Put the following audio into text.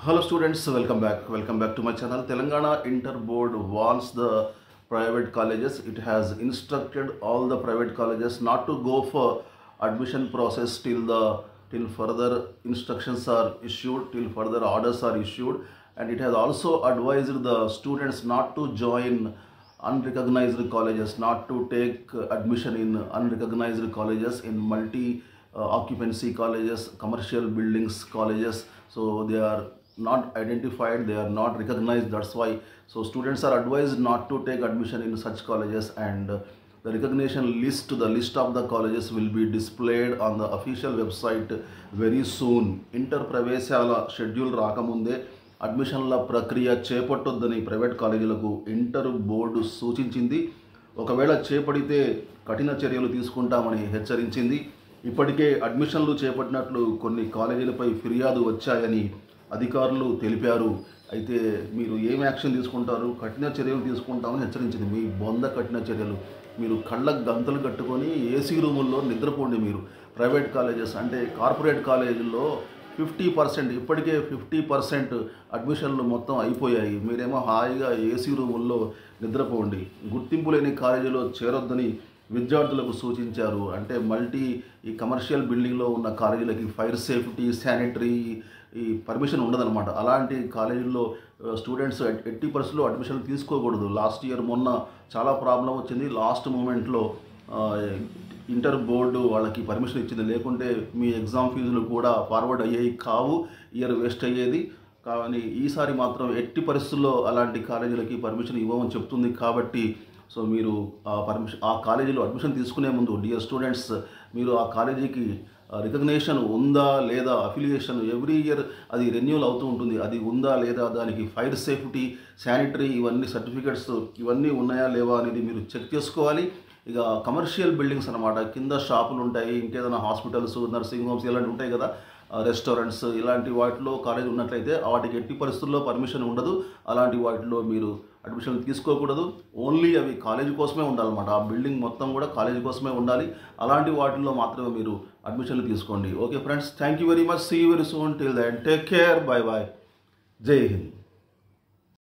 Hello students, welcome back. Welcome back to my channel. Telangana Inter Board wants the private colleges. It has instructed all the private colleges not to go for admission process till further instructions are issued, till further orders are issued, and it has also advised the students not to join unrecognized colleges, not to take admission in unrecognized colleges, in multi occupancy colleges, commercial buildings colleges. So they are not identified, they are not recognized. That's why so students are advised not to take admission in such colleges, and the recognition list, the list of the colleges will be displayed on the official website very soon. Inter ప్రవేశాల schedule రాకముందే అడ్మిషన్ల ప్రక్రియ చేపట్టొద్దని private కాలేజీలకు inter board సూచించింది. ఒకవేళ చేపడితే కఠిన చర్యలు తీసుకుంటామని హెచ్చరించింది. ఇప్పటికే అడ్మిషన్లు చేపట్టినట్లు కొన్ని కాలేజీలపై ఫిర్యాదు వచ్చాయని అధికారులు తెలిపారు. అయితే మీరు ఏం యాక్షన్ తీసుకుంటారు? కఠిన చర్యలు తీసుకుంటామని హెచ్చరించింది. మీ బొంద కఠిన చర్యలు, మీరు కళ్ళకు గంతలు కట్టుకొని ఏసీ రూముల్లో నిద్రపోండి. మీరు ప్రైవేట్ కాలేజెస్ అంటే కార్పొరేట్ కాలేజీల్లో 50%, ఇప్పటికే 50% అడ్మిషన్లు మొత్తం అయిపోయాయి. మీరేమో హాయిగా ఏసీ రూముల్లో నిద్రపోండి. గుర్తింపు లేని కాలేజీలో చేరొద్దని విద్యార్థులకు సూచించారు. అంటే ఈ కమర్షియల్ బిల్డింగ్లో ఉన్న కాలేజీలకి ఫైర్ సేఫ్టీ, శానిటరీ ఈ పర్మిషన్ ఉండదన్నమాట. అలాంటి కాలేజీల్లో స్టూడెంట్స్ 80% అడ్మిషన్లు తీసుకోకూడదు. లాస్ట్ ఇయర్ మొన్న చాలా ప్రాబ్లం వచ్చింది. లాస్ట్ మూమెంట్లో ఇంటర్ బోర్డు వాళ్ళకి పర్మిషన్ ఇచ్చింది. లేకుంటే మీ ఎగ్జామ్ ఫీజులు కూడా ఫార్వర్డ్ అయ్యేవి కావు, ఇయర్ వేస్ట్ అయ్యేది. కానీ ఈసారి మాత్రం ఎట్టి పరిస్థితుల్లో అలాంటి కాలేజీలకి పర్మిషన్ ఇవ్వమని చెప్తుంది. కాబట్టి సో మీరు ఆ కాలేజీలో అడ్మిషన్ తీసుకునే ముందు డియర్ స్టూడెంట్స్, మీరు ఆ కాలేజీకి రికగ్నేషన్ ఉందా లేదా, అఫిలియేషన్ ఎవ్రీ ఇయర్ అది రెన్యూల్ అవుతూ ఉంటుంది, అది ఉందా లేదా, దానికి ఫైర్ సేఫ్టీ, శానిటరీ ఇవన్నీ సర్టిఫికెట్స్ ఇవన్నీ ఉన్నాయా లేవా అనేది మీరు చెక్ చేసుకోవాలి. ఇక కమర్షియల్ బిల్డింగ్స్ అనమాట, కింద షాపులు ఉంటాయి, ఇంకేదైనా హాస్పిటల్స్, నర్సింగ్ హోమ్స్ ఇలాంటివి ఉంటాయి కదా, రెస్టారెంట్స్, ఇలాంటి వాటిలో కాలేజ్ ఉన్నట్లయితే వాటికి ఎట్టి పరిస్థితుల్లో పర్మిషన్ ఉండదు. అలాంటి వాటిలో మీరు అడ్మిషన్ తీసుకోకూడదు. ఓన్లీ అవి కాలేజీ కోసమే ఉండాలన్నమాట. ఆ బిల్డింగ్ మొత్తం కూడా కాలేజీ కోసమే ఉండాలి. అలాంటి వాటిల్లో మాత్రమే మీరు అడ్మిషన్లు తీసుకోండి. Okay friends, thank you very much. See you very soon. Till then take care. Bye bye. జై హింద్.